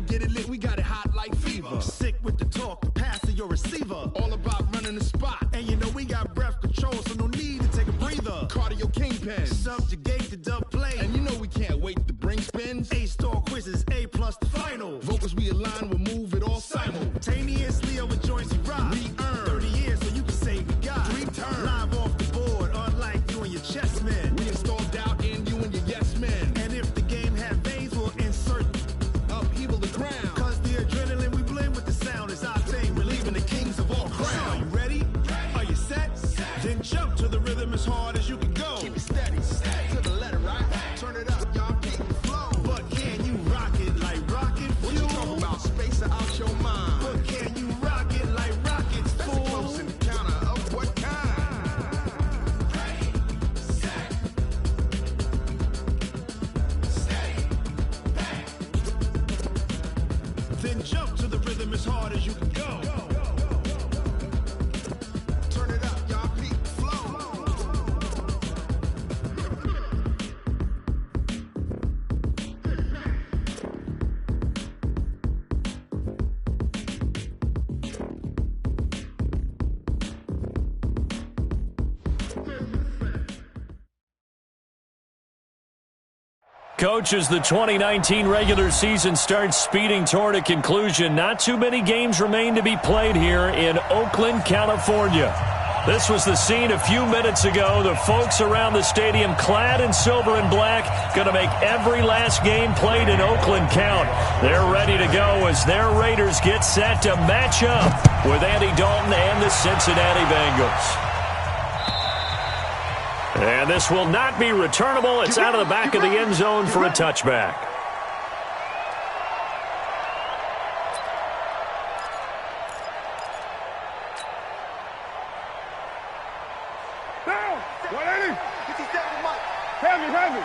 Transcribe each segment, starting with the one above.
get it lit, we got it hot like fever. Sick with the talk, the pass to your receiver. All about running the spot. And you know we got breath control, so no need to take a breather. Cardio kingpin. Subjugate the dub play. And you know we can't wait to bring spins. A-star quizzes, A+ the final. Vocals we align, we'll move it all simultaneously over joints we rock. We earn 30 years, so you can say we got 3 turns. Live off the board, unlike you and your chess men. We install doubt in you and your yes men. And if the game had veins, we'll insert upheaval the ground. Cause the adrenaline we blend with the sound is our thing. We're leaving the kings of all crowns. So are you ready? Are you set? Then jump to the rhythm as hard as you can go. Keep it steady, to the letter, right? Turn it up, y'all, keep the flow. But can you rock it like rocket fuel? What you talking about? Space out your mind. But can you rock it like rockets, That's fool? a close encounter of what kind? Then jump to the rhythm as hard as you can go. Turn it up, y'all, keep the flow. Coach, as the 2019 regular season starts speeding toward a conclusion, not too many games remain to be played here in Oakland, California. This was the scene a few minutes ago. The folks around the stadium clad in silver and black going to make every last game played in Oakland count. They're ready to go as their Raiders get set to match up with Andy Dalton and the Cincinnati Bengals. And this will not be returnable. It's out of the back of the end zone for a touchback. Down! 180! 57, Mike. Heavy.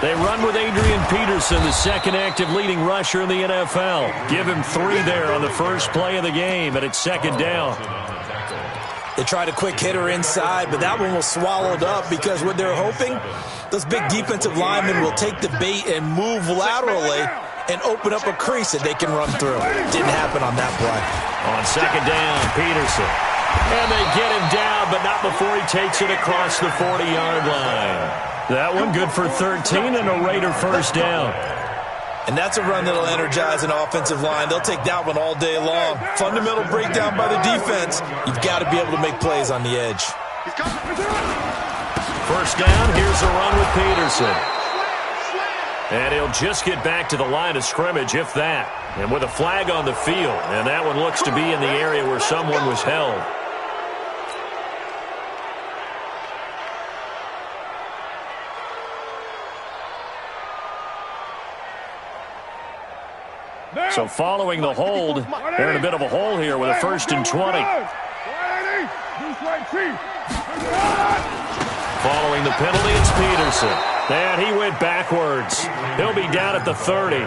They run with Adrian Peterson, the second active leading rusher in the NFL. Give him 3 there on the first play of the game, and it's second down. They tried a quick hitter inside, but that one was swallowed up because what they're hoping, those big defensive linemen will take the bait and move laterally and open up a crease that they can run through. Didn't happen on that play. On second down, Peterson. And they get him down, but not before he takes it across the 40-yard line. That one good for 13 and a Raider first down. And that's a run that'll energize an offensive line. They'll take that one all day long. Fundamental breakdown by the defense. You've got to be able to make plays on the edge. First down, here's a run with Peterson. And he'll just get back to the line of scrimmage, if that. And with a flag on the field. And that one looks to be in the area where someone was held. So following the hold, they're in a bit of a hole here with a 1st and 20. Following the penalty, it's Peterson. And he went backwards. He'll be down at the 30.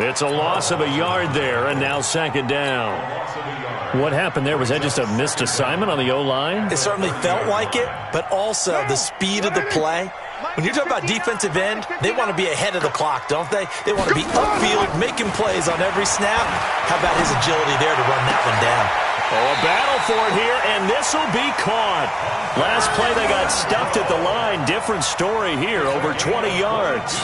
It's a loss of a yard there, and now second down. What happened there? Was that just a missed assignment on the O-line? It certainly felt like it, but also the speed of the play. When you're talking about defensive end, they want to be ahead of the clock, don't they? They want to be upfield, making plays on every snap. How about his agility there to run that one down? Oh, a battle for it here, and this will be caught. Last play, they got stuffed at the line. Different story here, over 20 yards.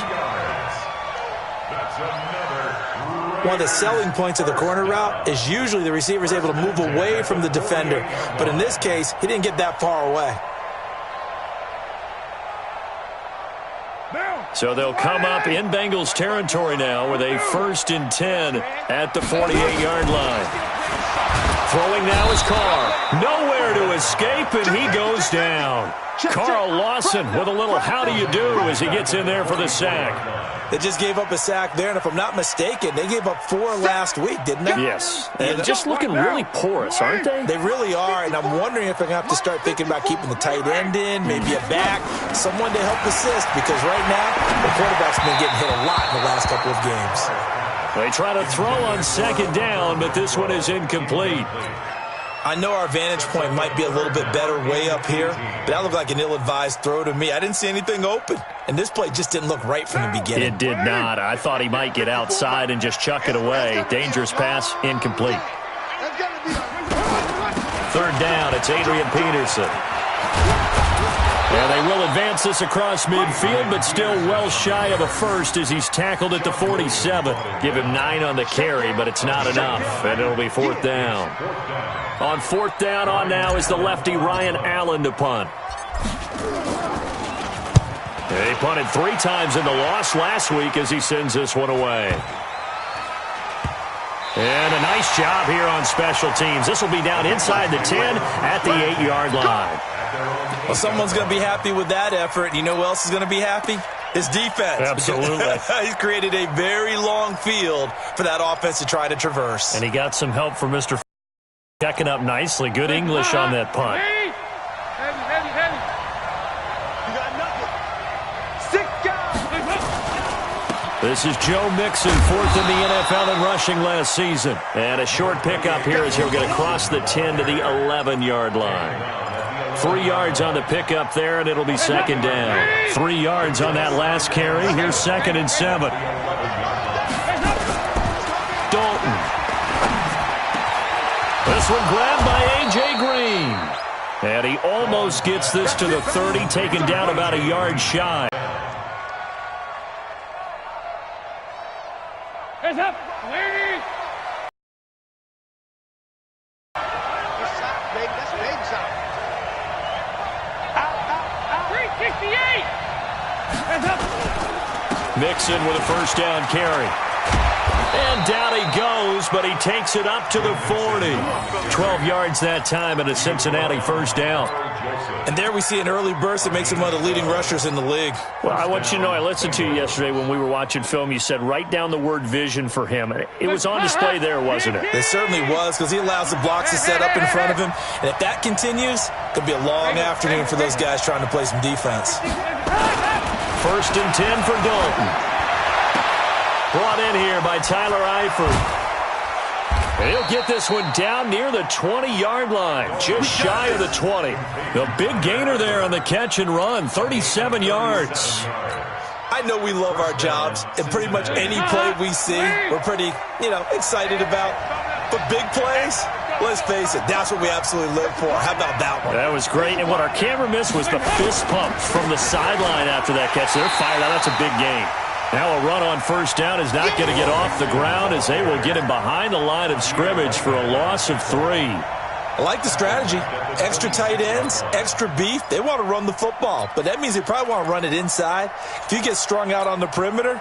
One of the selling points of the corner route is usually the receiver is able to move away from the defender. But in this case, he didn't get that far away. So they'll come up in Bengals territory now with a 1st and 10 at the 48-yard line. Throwing now is Carr. Nowhere to escape, and he goes down. Carl Lawson with a little how do you do as he gets in there for the sack. They just gave up a sack there, and if I'm not mistaken, they gave up 4 last week, didn't they? Yes, and just looking really porous, aren't they? They really are, and I'm wondering if they're going to have to start thinking about keeping the tight end in, maybe a back, someone to help assist, because right now, the quarterback's been getting hit a lot in the last couple of games. They try to throw on second down, but this one is incomplete. I know our vantage point might be a little bit better way up here, but that looked like an ill-advised throw to me. I didn't see anything open, and this play just didn't look right from the beginning. It did not. I thought he might get outside and just chuck it away. Dangerous pass, incomplete. Third down, it's Adrian Peterson. And they will advance this across midfield, but still well shy of a first as he's tackled at the 47. Give him 9 on the carry, but it's not enough, and it'll be fourth down. On fourth down on now is the lefty Ryan Allen to punt. He punted 3 times in the loss last week as he sends this one away. And a nice job here on special teams. This will be down inside the 10 at the 8-yard line. Well, someone's going to be happy with that effort. And you know who else is going to be happy? His defense. Absolutely. He's created a very long field for that offense to try to traverse. And he got some help from Mr. checking up nicely. Good English on that punt. Heavy. You got nothing. 6 guys. This is Joe Mixon, 4th in the NFL in rushing last season. And a short pickup here as he'll get across the 10 to the 11-yard line. 3 yards on the pickup there, and it'll be second down. 3 yards on that last carry. Here's 2nd and 7. Dalton. This one grabbed by A.J. Green. And he almost gets this to the 30, taken down about a yard shy. Hands up. That's big shot. Out. 368. Hands up. Mixon with a first down carry. And down he goes, but he takes it up to the 40. 12 yards that time and a Cincinnati first down. And there we see an early burst that makes him one of the leading rushers in the league. Well, I want you to know, I listened to you yesterday when we were watching film. You said write down the word vision for him. It was on display there, wasn't it? It certainly was, because he allows the blocks to set up in front of him. And if that continues, it'll be a long afternoon for those guys trying to play some defense. First and 10 for Dalton. Brought in here by Tyler Eifert. And he'll get this one down near the 20-yard line, just shy of the 20. The big gainer there on the catch and run, 37 yards. I know we love our jobs, and pretty much any play we see, we're pretty, excited about. But big plays, let's face it, that's what we absolutely live for. How about that one? That was great, and what our camera missed was the fist pump from the sideline after that catch. They're fired out. That's a big gain. Now a run on first down is not going to get off the ground as they will get him behind the line of scrimmage for a loss of 3. I like the strategy. Extra tight ends, extra beef. They want to run the football, but that means they probably want to run it inside. If you get strung out on the perimeter,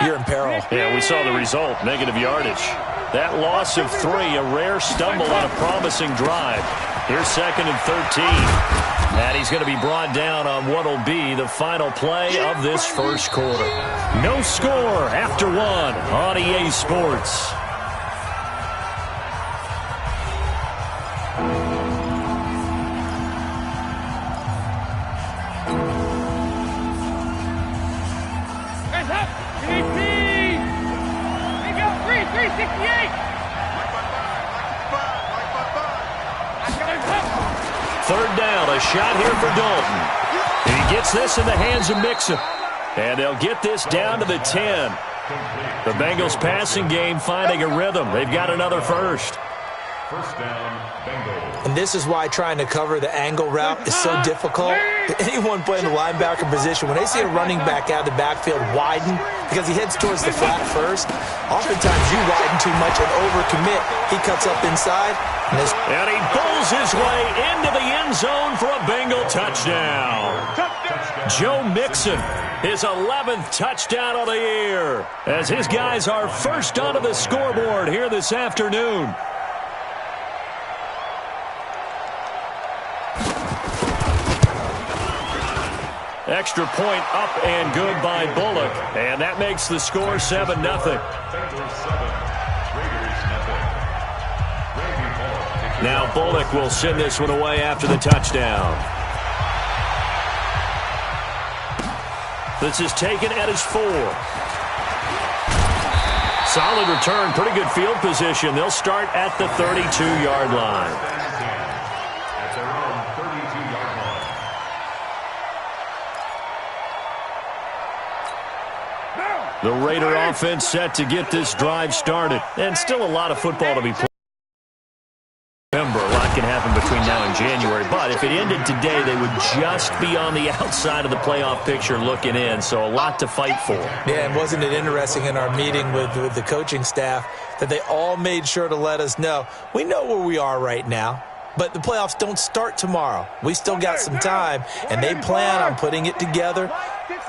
you're in peril. Yeah, we saw the result, negative yardage. That loss of 3, a rare stumble on a promising drive. Here's 2nd and 13. And he's going to be brought down on what will be the final play of this first quarter. No score after 1 on EA Sports. Hands up. 368. Third down, a shot here for Dalton. He gets this in the hands of Mixon. And they'll get this down to the 10. The Bengals passing game finding a rhythm. They've got another first. First down, Bengals. And this is why trying to cover the angle route is so difficult. Anyone playing the linebacker position, when they see a running back out of the backfield widen because he heads towards the flat first, oftentimes you widen too much and overcommit. He cuts up inside. And he pulls his way into the end zone for a Bengal touchdown. Joe Mixon, his 11th touchdown of the year, as his guys are first onto the scoreboard here this afternoon. Extra point up and good by Bullock. And that makes the score 7-0. Now Bullock will send this one away after the touchdown. This is taken at his 4. Solid return, pretty good field position. They'll start at the 32-yard line. The Raider offense set to get this drive started. And still a lot of football to be played. Remember, a lot can happen between now and January. But if it ended today, they would just be on the outside of the playoff picture looking in. So a lot to fight for. Yeah, and wasn't it interesting in our meeting with the coaching staff that they all made sure to let us know, we know where we are right now, but the playoffs don't start tomorrow. We still got some time, and they plan on putting it together,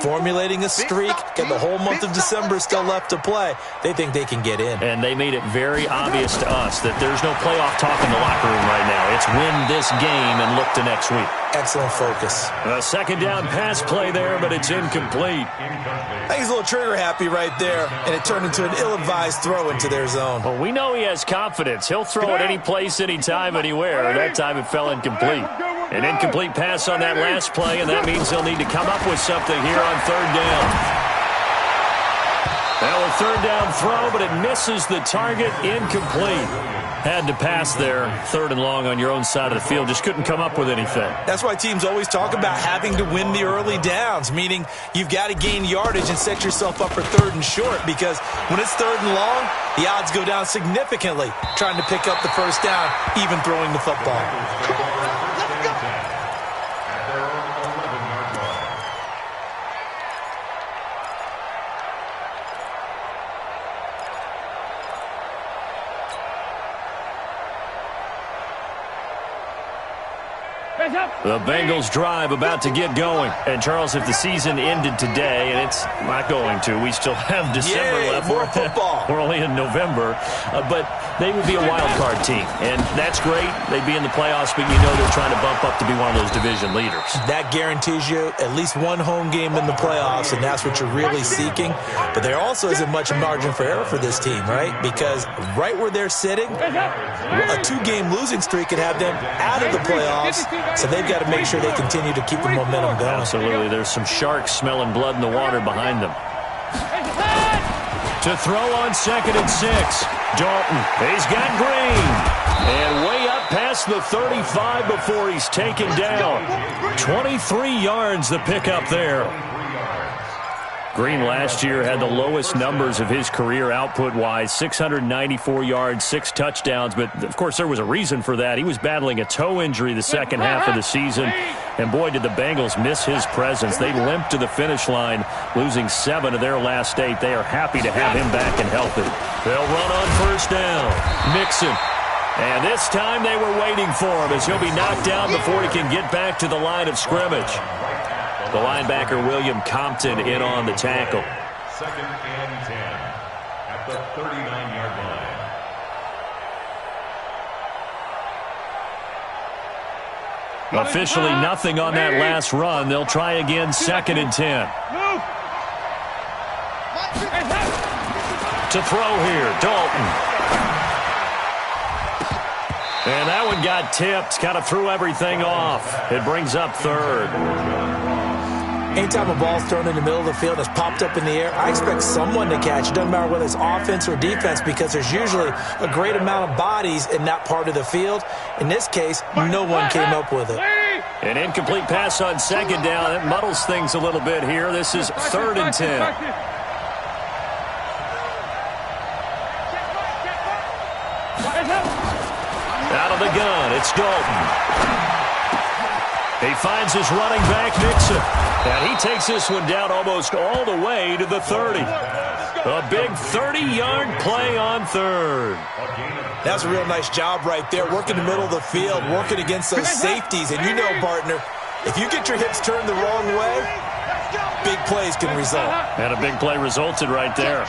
formulating a streak. Got the whole month of December still left to play. They think they can get in. And they made it very obvious to us that there's no playoff talk in the locker room right now. It's win this game and look to next week. Excellent focus. A second down pass play there, but it's incomplete. I think he's a little trigger happy right there, and it turned into an ill-advised throw into their zone. Well, we know he has confidence. He'll throw it any place, anytime, anywhere. That time it fell incomplete. An incomplete pass on that last play, and that means they'll need to come up with something here on third down. Well, a third down throw, but it misses the target, incomplete. Had to pass there, third and long on your own side of the field. Just couldn't come up with anything. That's why teams always talk about having to win the early downs, meaning you've got to gain yardage and set yourself up for third and short, because when it's third and long, the odds go down significantly trying to pick up the first down, even throwing the football. The Bengals drive about to get going. And, Charles, if the season ended today, and it's not going to, we still have December left. More football. We're only in November. But they would be a wild card team. And that's great. They'd be in the playoffs, but you know they're trying to bump up to be one of those division leaders. That Guarantees you at least one home game in the playoffs, and that's what you're really seeking. But there also isn't much margin for error for this team, right? Because right where they're sitting, a two-game losing streak could have them out of the playoffs. So they've got to make sure they continue to keep the momentum going. Absolutely. There's some sharks smelling blood in the water behind them. To throw on 2nd and 6. Dalton. He's got Green. And way up past the 35 before he's taken down. 23 yards the pickup there. Green last year had the lowest numbers of his career output-wise, 694 yards, 6 touchdowns. But, of course, there was a reason for that. He was battling a toe injury the second half of the season. And, boy, did the Bengals miss his presence. They limped to the finish line, losing 7 of their last 8. They are happy to have him back and healthy. They'll run on first down. Mixon. And this time they were waiting for him as he'll be knocked down before he can get back to the line of scrimmage. The linebacker, William Compton, in on the tackle. 2nd and 10 at the 39-yard line. Officially nothing on that last run. They'll try again, 2nd and 10. To throw here, Dalton. And that one got tipped, kind of threw everything off. It brings up third. Anytime a ball's thrown in the middle of the field and it's popped up in the air, I expect someone to catch it. Doesn't matter whether it's offense or defense, because there's usually a great amount of bodies in that part of the field. In this case, no one came up with it. An incomplete pass on 2nd down. That muddles things a little bit here. This is 3rd and 10. Out of the gun, it's Dalton. He finds his running back, Nixon. And he takes this one down almost all the way to the 30. A big 30-yard play on third. That's a real nice job right there, working the middle of the field, working against those safeties. And you know, partner, if you get your hips turned the wrong way, big plays can result. And a big play resulted right there.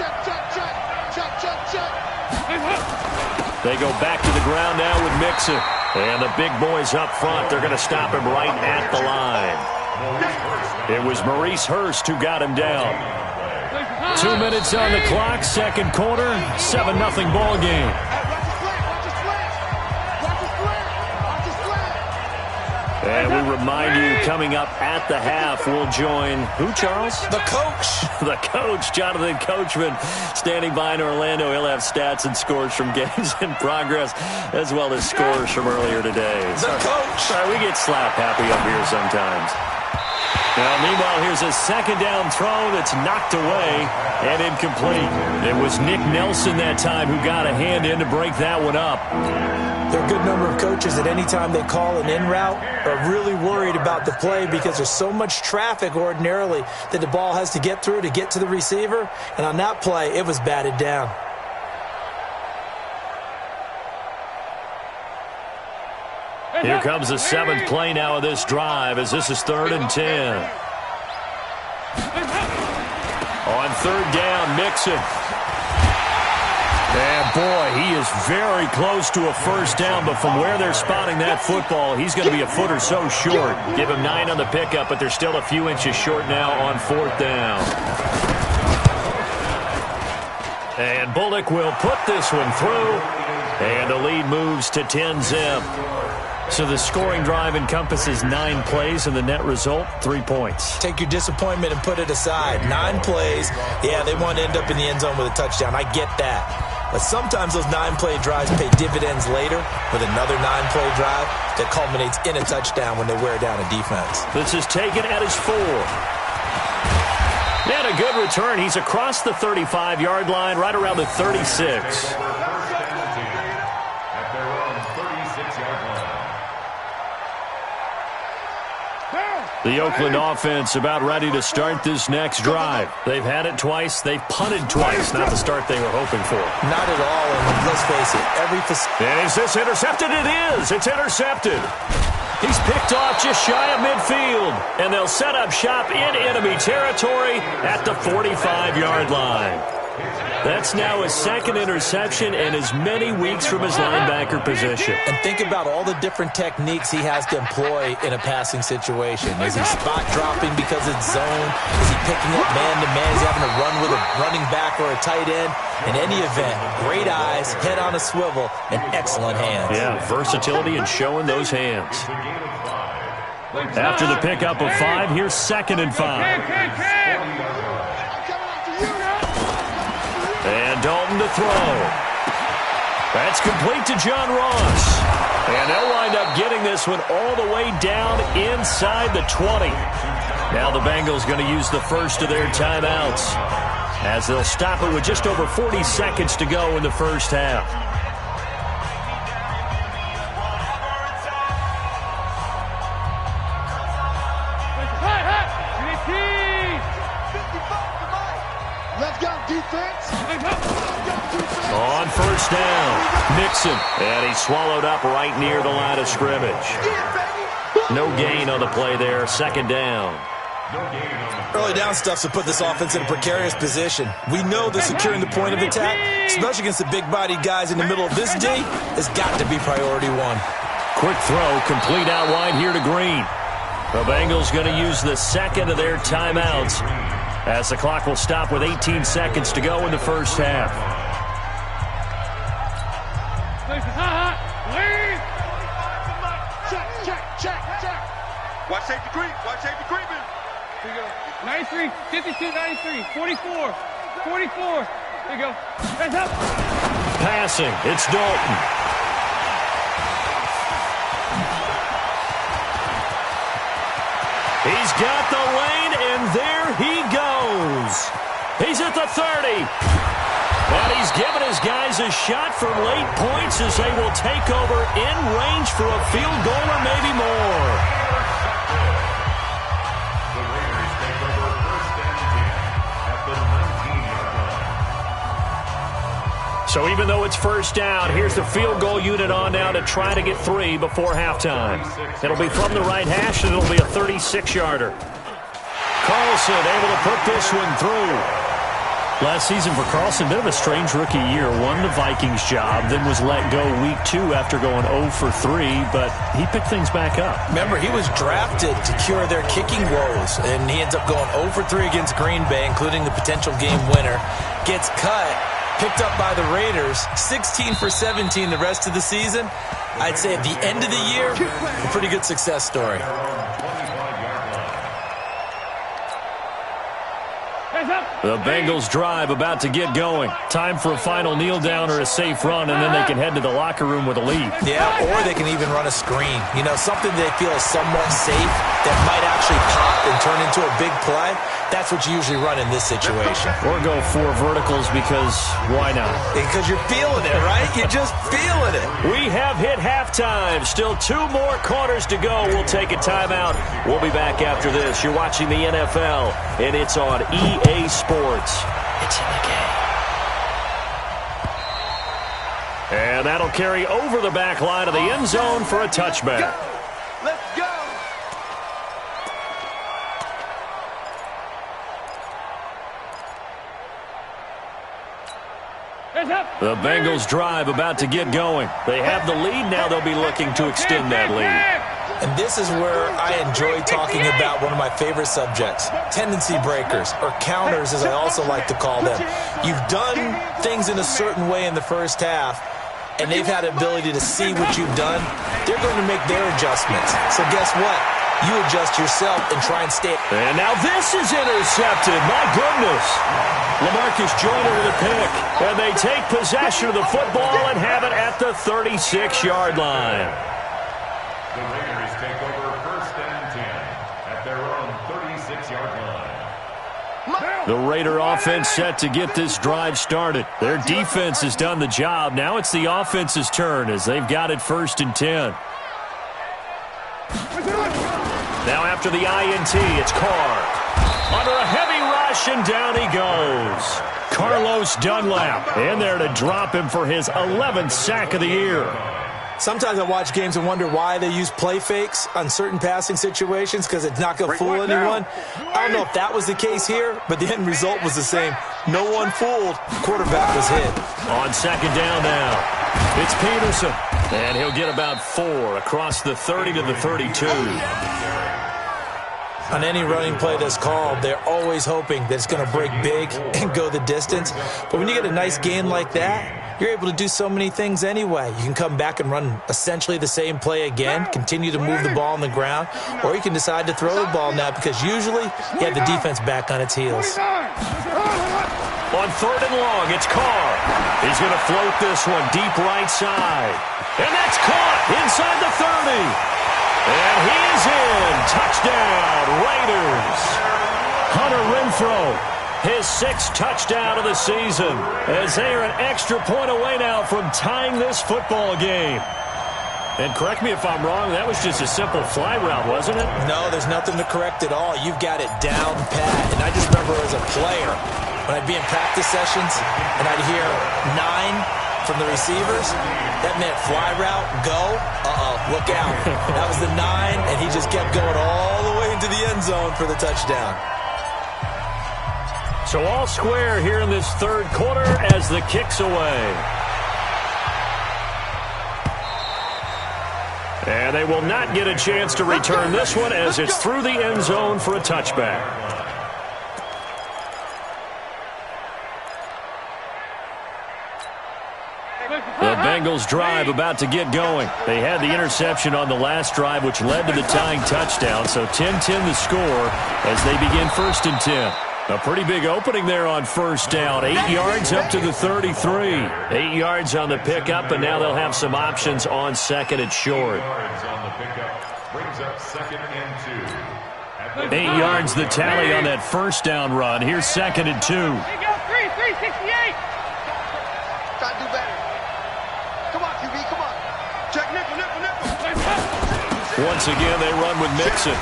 They go back to the ground now with Mixon. And the big boys up front, they're going to stop him right at the line. It was Maurice Hurst who got him down. 2 minutes on the clock, second quarter, 7-0 ball game. And we remind you, coming up at the half, we'll join who, Charles? The coach. The coach, Jonathan Coachman, standing by in Orlando. He'll have stats and scores from games in progress, as well as scores from earlier today. The coach. Sorry, we get slap happy up here sometimes. Now, meanwhile, here's a second down throw that's knocked away and incomplete. It was Nick Nelson that time who got a hand in to break that one up. There are a good number of coaches at any time they call an in route are really worried about the play because there's so much traffic ordinarily that the ball has to get through to get to the receiver. And on that play, it was batted down. Here comes the 7th play now of this drive as this is 3rd and 10. On 3rd down, Mixon. And boy, he is very close to a first down, but from where they're spotting that football, he's going to be a foot or so short. Give him 9 on the pickup, but they're still a few inches short now on 4th down. And Bullock will put this one through, and the lead moves to 10-zip. So the scoring drive encompasses 9 plays, and the net result, 3 points. Take your disappointment and put it aside. 9 plays, yeah, they want to end up in the end zone with a touchdown. I get that. But sometimes those 9-play drives pay dividends later with another 9-play drive that culminates in a touchdown when they wear down a defense. This is taken at his 4. And a good return. He's across the 35-yard line, right around the 36. The Oakland offense about ready to start this next drive. They've had it twice. They've punted twice. Not the start they were hoping for. Not at all, and let's face it, And is this intercepted? It is. It's intercepted. He's picked off just shy of midfield. And they'll set up shop in enemy territory at the 45-yard line. That's now his 2nd interception and as many weeks from his linebacker position. And think about all the different techniques he has to employ in a passing situation. Is he spot dropping because it's zone? Is he picking up man-to-man? Is he having to run with a running back or a tight end? In any event, great eyes, head on a swivel, and excellent hands. Yeah, versatility and showing those hands. After the pickup of 5, here's 2nd and 5. And Dalton to throw. That's complete to John Ross. And they'll wind up getting this one all the way down inside the 20. Now the Bengals going to use the first of their timeouts as they'll stop it with just over 40 seconds to go in the first half. On first down, Mixon, and he swallowed up right near the line of scrimmage. No gain on the play there, 2nd down. Early down stuff to put this offense in a precarious position. We know that securing the point of attack, especially against the big-bodied guys in the middle of this D, has got to be priority 1. Quick throw, complete out wide here to Green. The Bengals going to use the 2nd of their timeouts as the clock will stop with 18 seconds to go in the first half. Watch safety creep. Watch safety creeping. Here you go. 93, 52, 93, 44, 44. There you go. Hands up. Passing, it's Dalton. He's got the lane, and there he goes. He's at the 30. And he's given his guys a shot for late points as they will take over in range for a field goal or maybe more. The Raiders take over 1st and 10 at the 19-yard line. So even though it's first down, here's the field goal unit on now to try to get 3 before halftime. It'll be from the right hash, and it'll be a 36-yarder. Carlson able to put this one through. Last season for Carlson, bit of a strange rookie year. Won the Vikings job, then was let go week 2 after going 0 for 3, but he picked things back up. Remember, he was drafted to cure their kicking woes, and he ends up going 0 for 3 against Green Bay, including the potential game winner. Gets cut, picked up by the Raiders, 16 for 17 the rest of the season. I'd say at the end of the year, a pretty good success story. The Bengals drive about to get going. Time for a final kneel down or a safe run, and then they can head to the locker room with a lead. Yeah, or they can even run a screen. You know, something they feel is somewhat safe that might actually pop and turn into a big play. That's what you usually run in this situation. Or go 4 verticals because why not? Because you're feeling it, right? You're just feeling it. We have hit halftime. Still 2 more quarters to go. We'll take a timeout. We'll be back after this. You're watching the NFL, and it's on EA Sports. It's in the game. And that'll carry over the back line of the end zone for a touchback. Let's go. The Bengals drive about to get going. They have the lead. Now they'll be looking to extend that lead. And this is where I enjoy talking about one of my favorite subjects, tendency breakers, or counters as I also like to call them. You've done things in a certain way in the first half, and they've had the ability to see what you've done. They're going to make their adjustments. So guess what? You adjust yourself and try and stay. And now this is intercepted. My goodness. LaMarcus Joyner with a pick. And they take possession of the football and have it at the 36-yard line. The Raiders take over 1st and 10 at their own 36-yard line. The Raider offense set to get this drive started. Their defense has done the job. Now it's the offense's turn as they've got it 1st and 10. Now after the INT, it's Carr. Under a heavy rush, and down he goes. Carlos Dunlap in there to drop him for his 11th sack of the year. Sometimes I watch games and wonder why they use play fakes on certain passing situations because it's not going to fool anyone. I don't know if that was the case here, but the end result was the same. No one fooled. Quarterback was hit. On 2nd down now, it's Peterson. And he'll get about 4 across the 30 to the 32. On any running play that's called, they're always hoping that it's going to break big and go the distance. But when you get a nice gain like that, you're able to do so many things anyway. You can come back and run essentially the same play again, continue to move the ball on the ground, or you can decide to throw the ball now because usually you have the defense back on its heels. On 3rd and long, it's Carr. He's going to float this one deep right side. And that's caught inside the 30. And he is in. Touchdown, Raiders. Hunter Renfrow, his 6th touchdown of the season, as they are an extra point away now from tying this football game. And correct me if I'm wrong, that was just a simple fly route, wasn't it? No, there's nothing to correct at all. You've got it down pat. And I just remember as a player, when I'd be in practice sessions and I'd hear 9 from the receivers, that meant fly route, go, look out. That was the 9, and he just kept going all the way into the end zone for the touchdown. So all square here in this 3rd quarter as the kick's away. And they will not get a chance to return this one as it's through the end zone for a touchback. The Bengals drive about to get going. They had the interception on the last drive, which led to the tying touchdown. So 10-10 the score as they begin 1st and 10. A pretty big opening there on 1st down. 8 yards up to the 33. 8 yards on the pickup, and now they'll have some options on 2nd and short. 8 yards on the pickup brings up 2nd and 2. 8 yards the tally on that 1st down run. Here's 2nd and 2. Here you go, 368. Try to do better. Come on, QB, come on. Check nickel. Once again, they run with Mixon.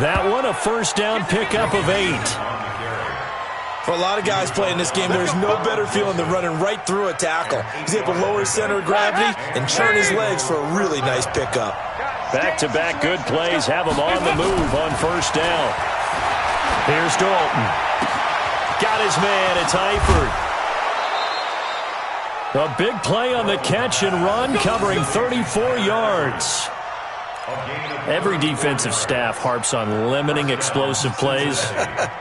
That one, a 1st down pickup of 8. For a lot of guys playing this game, there's no better feeling than running right through a tackle. He's able to lower his center of gravity and churn his legs for a really nice pickup. Back-to-back good plays have him on the move on 1st down. Here's Dalton. Got his man. It's Eifert. A big play on the catch and run, covering 34 yards. Every defensive staff harps on limiting explosive plays.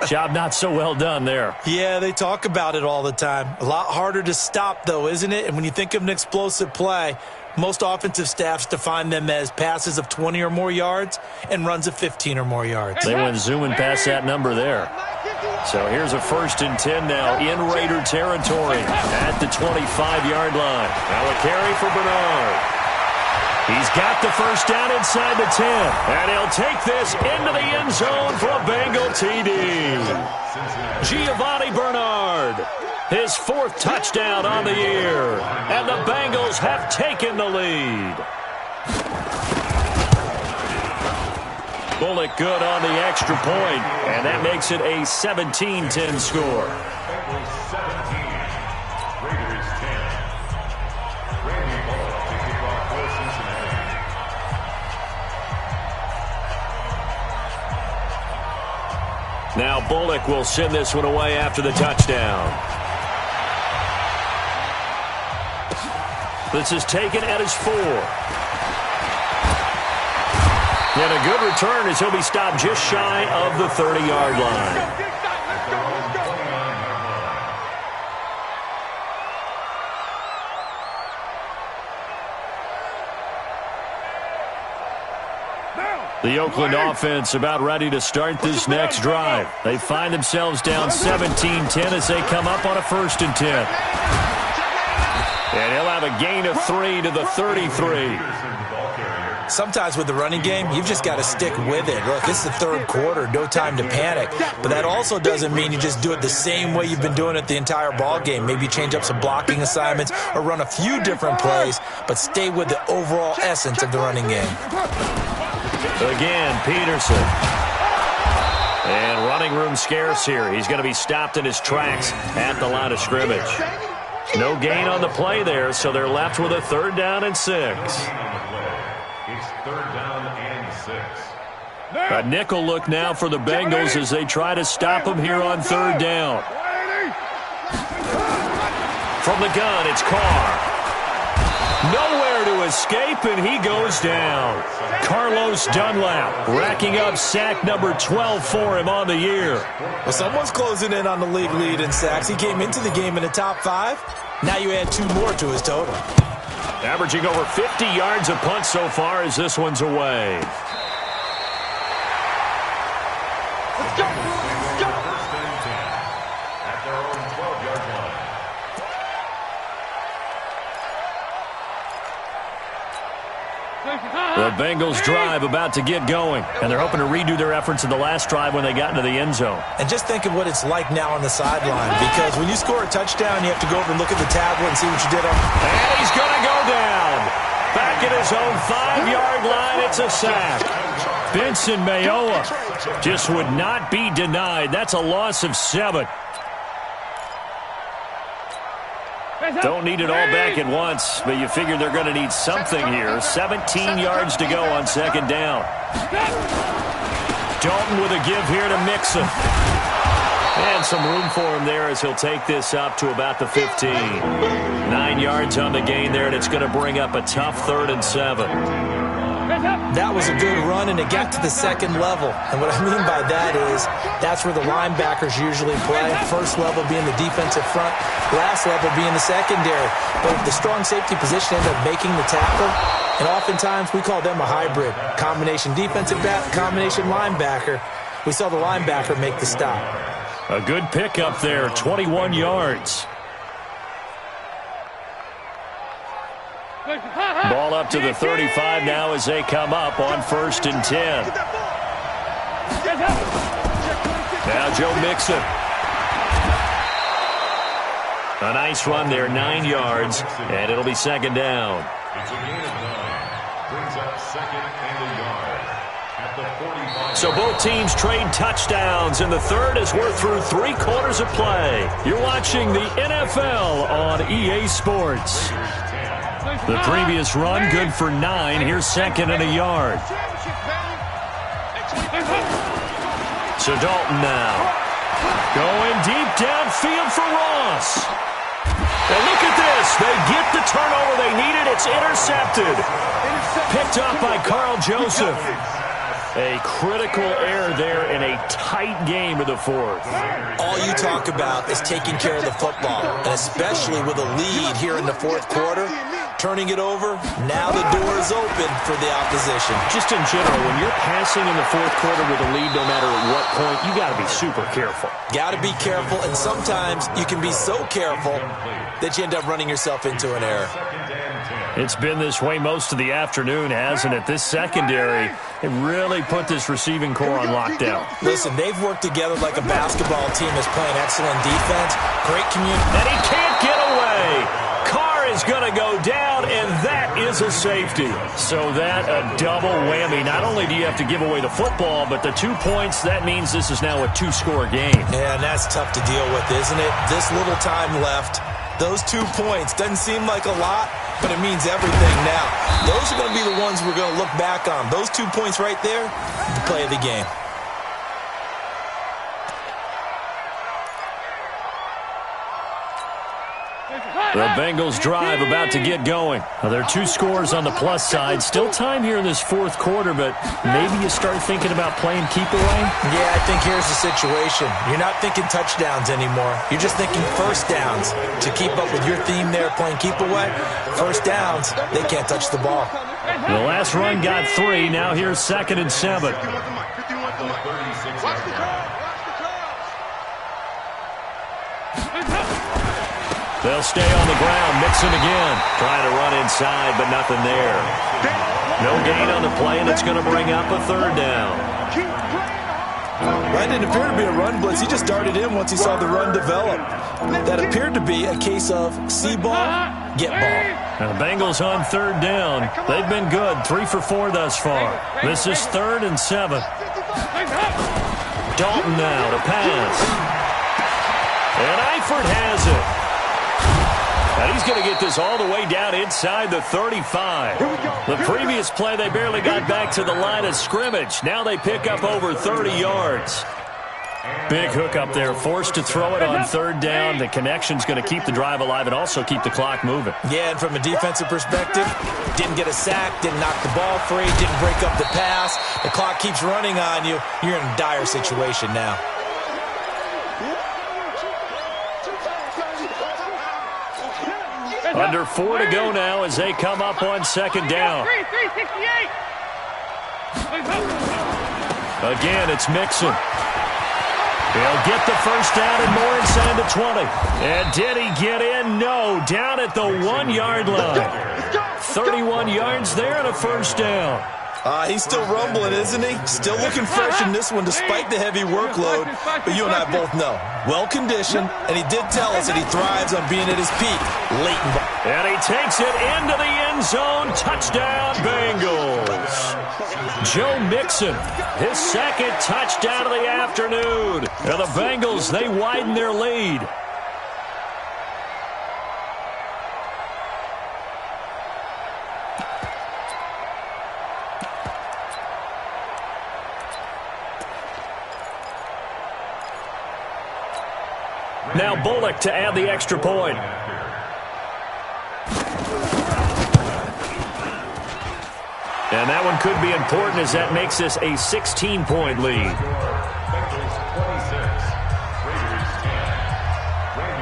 Job not so well done there. Yeah, they talk about it all the time. A lot harder to stop, though, isn't it? And when you think of an explosive play, most offensive staffs define them as passes of 20 or more yards and runs of 15 or more yards. They went zooming past that number there. So here's a 1st and 10 now in Raider territory at the 25-yard line. Now a carry for Bernard. He's got the first down inside the 10. And he'll take this into the end zone for a Bengal TD. Giovanni Bernard, his 4th touchdown on the year. And the Bengals have taken the lead. Bullock good on the extra point, and that makes it a 17-10 score. Bengals 17, Raiders 10. Randy Bullock to kick off for Cincinnati. Now Bullock will send this one away after the touchdown. This is taken at his 4. And a good return as he'll be stopped just shy of the 30-yard line. The Oakland offense about ready to start this next drive. They find themselves down 17-10 as they come up on a 1st and 10. And he'll have a gain of 3 to the 33. Sometimes with the running game, you've just got to stick with it. Look, this is the 3rd quarter, no time to panic. But that also doesn't mean you just do it the same way you've been doing it the entire ball game. Maybe change up some blocking assignments or run a few different plays, but stay with the overall essence of the running game. Again, Peterson. And running room scarce here. He's going to be stopped in his tracks at the line of scrimmage. No gain on the play there, so they're left with a 3rd down and 6. It's 3rd down and 6. A nickel look now for the Bengals as they try to stop him here on 3rd down. From the gun, it's Carr. Nowhere to escape, and he goes down. Carlos Dunlap racking up sack number 12 for him on the year. Well, someone's closing in on the league lead in sacks. He came into the game in the top 5. Now you add 2 more to his total. Averaging over 50 yards a punt so far as this one's away. Let's go. Go. 1st and 10 at their own 12-yard line. The Bengals drive about to get going, and they're hoping to redo their efforts in the last drive when they got into the end zone. And just think of what it's like now on the sideline, because when you score a touchdown, you have to go over and look at the tablet and see what you did on. And he's going to go down. Back at his own 5-yard line, it's a sack. Benson Mayowa just would not be denied. That's a loss of 7. Don't need it all back at once, but you figure they're going to need something here. 17 yards to go on 2nd down. Dalton with a give here to Mixon. And some room for him there as he'll take this up to about the 15. 9 yards on the gain there, and it's going to bring up a tough 3rd and 7. That was a good run, and it got to the 2nd level. And what I mean by that is that's where the linebackers usually play. 1st level being the defensive front, last level being the secondary. But the strong safety position ended up making the tackle, and oftentimes we call them a hybrid. Combination defensive back, combination linebacker. We saw the linebacker make the stop. A good pickup there, 21 yards. Ball up to the 35 now as they come up on 1st and 10. Now Joe Mixon. A nice run there, 9 yards, and it'll be 2nd down. It's a gain of 9. Brings up 2nd and a yard at the 45. So both teams trade touchdowns, and the 3rd as we're through 3 quarters of play. You're watching the NFL on EA Sports. The previous run, good for 9. Here's 2nd and a yard. So Dalton now. Going deep downfield for Ross. And look at this. They get the turnover they needed. It's intercepted. picked up by Carl Joseph. A critical error there in a tight game of the fourth. All you talk about is taking care of the football, and especially with a lead here in the fourth quarter, turning it over, now the door is open for the opposition. Just in general, when you're passing in the fourth quarter with a lead, no matter at what point, you got to be super careful. Got to be careful, and sometimes you can be so careful that you end up running yourself into an error. It's been this way most of the afternoon, hasn't it? This secondary, it really put this receiving core on lockdown. Listen, they've worked together like a basketball team that's playing excellent defense. Great community. And he can't get away. Carr is going to go down, and that is a safety. So that a double whammy. Not only do you have to give away the football, but the 2 points, that means this is now a two-score game. Yeah, and that's tough to deal with, isn't it? This little time left. Those 2 points doesn't seem like a lot, but it means everything now. Those are going to be the ones we're going to look back on. Those 2 points right there, the play of the game. The Bengals drive about to get going. Now, there are 2 scores on the plus side. Still time here in this fourth quarter, but maybe you start thinking about playing keep away? Yeah, I think here's the situation. You're not thinking touchdowns anymore. You're just thinking first downs. To keep up with your theme there, playing keep away, first downs, they can't touch the ball. The last run got 3. Now here's 2nd and 7. They'll stay on the ground. Mixon again. Trying to run inside, but nothing there. No gain on the play, and it's going to bring up a 3rd down. That didn't appear to be a run blitz. He just darted in once he saw the run develop. That appeared to be a case of see ball, get ball. Now the Bengals on 3rd down. They've been good. 3 for 4 thus far. This is 3rd and 7. Dalton now to pass. And Eifert has it. And he's going to get this all the way down inside the 35. The previous play, they barely got back to the line of scrimmage. Now they pick up over 30 yards. Big hook up there, forced to throw it on 3rd down. The connection's going to keep the drive alive and also keep the clock moving. Yeah, and from a defensive perspective, didn't get a sack, didn't knock the ball free, didn't break up the pass. The clock keeps running on you. You're in a dire situation now. Under 4 to go now as they come up on 2nd down. Again, it's Mixon. He'll get the first down and more inside the 20. And did he get in? No, down at the 1-yard line. 31 yards there and a first down. He's still rumbling, isn't he? Still looking fresh in this one despite the heavy workload. But you and I both know, well-conditioned, and he did tell us that he thrives on being at his peak late in ball. And he takes it into the end zone. Touchdown, Bengals. Joe Mixon, his 2nd touchdown of the afternoon. And the Bengals, they widen their lead. Now Bullock to add the extra point. And that one could be important as that makes this a 16-point lead.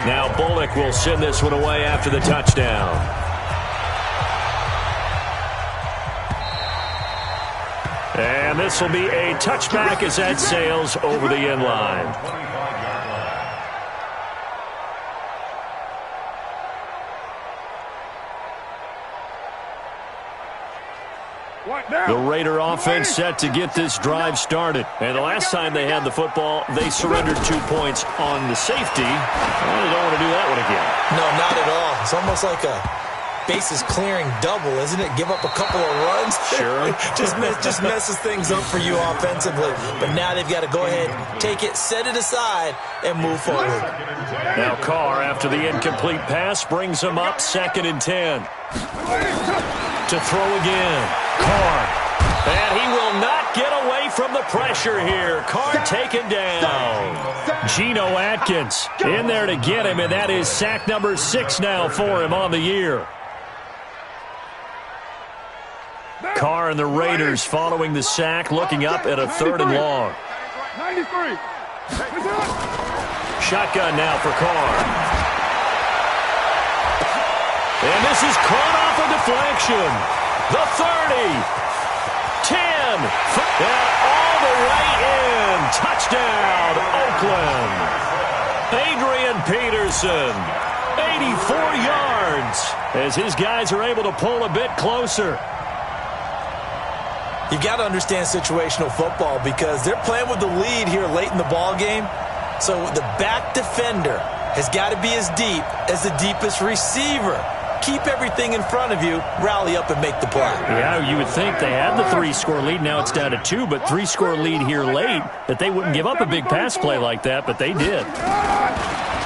Now Bullock will send this one away after the touchdown. And this will be a touchback as that sails over the end line. The Raider offense set to get this drive started. And the last time they had the football, they surrendered 2 points on the safety. Well, they don't want to do that one again. No, not at all. It's almost like a bases clearing double, isn't it? Give up a couple of runs. Sure. just messes things up for you offensively. But now they've got to go ahead, take it, set it aside, and move forward. Now Carr, after the incomplete pass, brings him up 2nd and 10. To throw again. Carr. And he will not get away from the pressure here. Carr taken down. Geno Atkins in there to get him, and that is sack number 6 now for him on the year. Carr and the Raiders following the sack, looking up at a 3rd and long. 93. Shotgun now for Carr. And this is caught off a deflection. The 30. 10. And all the way in. Touchdown, Oakland. Adrian Peterson. 84 yards as his guys are able to pull a bit closer. You've got to understand situational football because they're playing with the lead here late in the ball game. So the back defender has got to be as deep as the deepest receiver. Keep everything in front of you, rally up and make the play. Yeah, you would think they had the 3-score lead. Now it's down to 2, but 3-score lead here late, that they wouldn't give up a big pass play like that, but they did.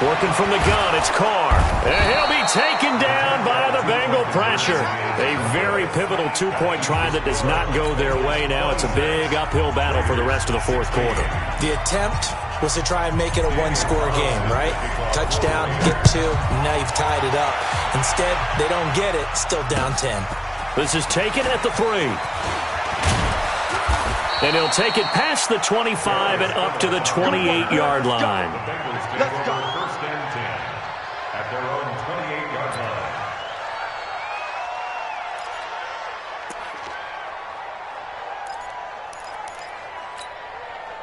Working from the gun, it's Carr. And he'll be taken down by the Bengal pressure. A very pivotal 2-point try that does not go their way. Now it's a big uphill battle for the rest of the 4th quarter. The attempt was to try and make it a 1-score game, right? Touchdown, get 2, now you've tied it up. Instead, they don't get it, still down 10. This is taken at the 3. And he'll take it past the 25 and up to the 28-yard line. Let's go. First and 10 at their own 28-yard line.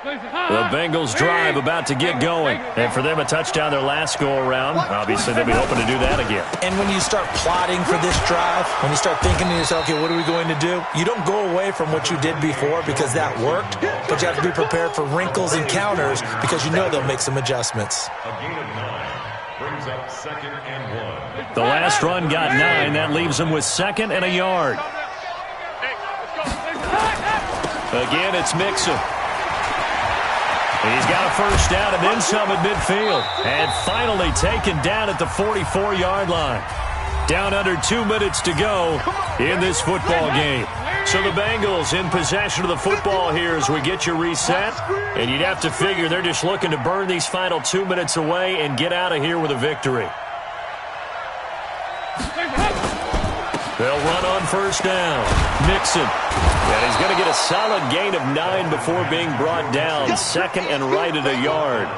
The Bengals drive about to get going. And for them, a touchdown their last go-around. Obviously, they'll be hoping to do that again. And when you start plotting for this drive, when you start thinking to yourself, okay, what are we going to do? You don't go away from what you did before because that worked, but you have to be prepared for wrinkles and counters because you know they'll make some adjustments. A gain of 9 brings up 2nd and 1. The last run got 9. That leaves them with 2nd and a yard. Again, it's Mixon. He's got a first down and then some at midfield. And finally taken down at the 44-yard line. Down under 2 minutes to go in this football game. So the Bengals in possession of the football here as we get you reset. And you'd have to figure they're just looking to burn these final 2 minutes away and get out of here with a victory. They'll run on first down. Mixon. And he's going to get a solid gain of 9 before being brought down. 2nd and right at a yard.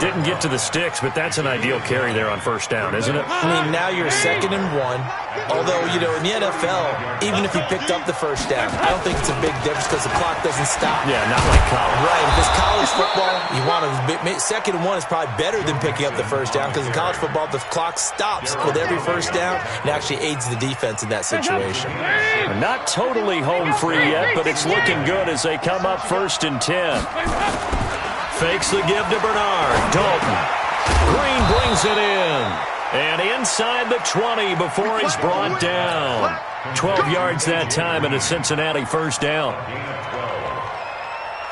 Didn't get to the sticks, but that's an ideal carry there on first down, isn't it? I mean, now you're 2nd and 1. Although, you know, in the NFL, even if you picked up the first down, I don't think it's a big difference because the clock doesn't stop. Yeah, not like college. Right. If it's college football, you want to 2nd and 1 is probably better than picking up the first down because in college football, the clock stops with every first down and actually aids the defense in that situation. Not totally home free yet, but it's looking good as they come up 1st and 10. Fakes the give to Bernard. Dalton. Green brings it in. And inside the 20 before he's brought down. 12 yards that time and a Cincinnati first down.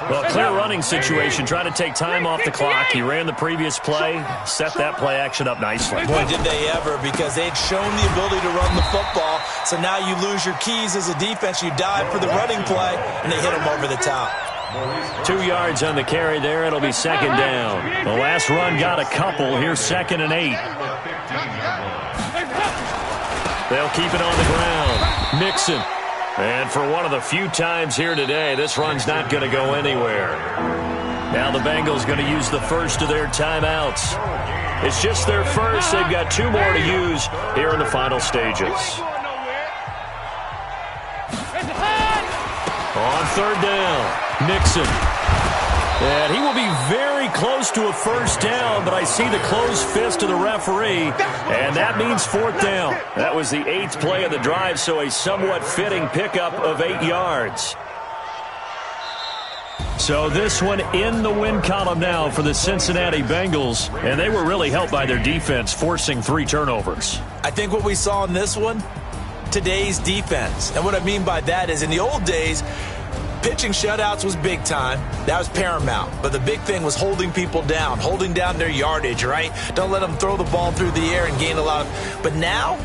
Well, clear running situation. Trying to take time off the clock. He ran the previous play. Set that play action up nicely. Boy, did they ever, because they'd shown the ability to run the football. So now you lose your keys as a defense. You dive for the running play, and they hit them over the top. 2 yards on the carry there. It'll be 2nd down. The last run got a couple. Here's 2nd and 8. They'll keep it on the ground. Mixon. And for one of the few times here today, this run's not going to go anywhere. Now the Bengals going to use the first of their timeouts. It's just their first. They've got 2 more to use here in the final stages. On 3rd down, Mixon. And he will be very close to a first down, but I see the closed fist of the referee, and that means 4th down. That was the 8th play of the drive, so a somewhat fitting pickup of 8 yards. So this one in the win column now for the Cincinnati Bengals, and they were really helped by their defense, forcing 3 turnovers. I think what we saw in this one, today's defense. And what I mean by that is in the old days, pitching shutouts was big time. That was paramount. But the big thing was holding people down, holding down their yardage, right? Don't let them throw the ball through the air and gain a lot of... But now,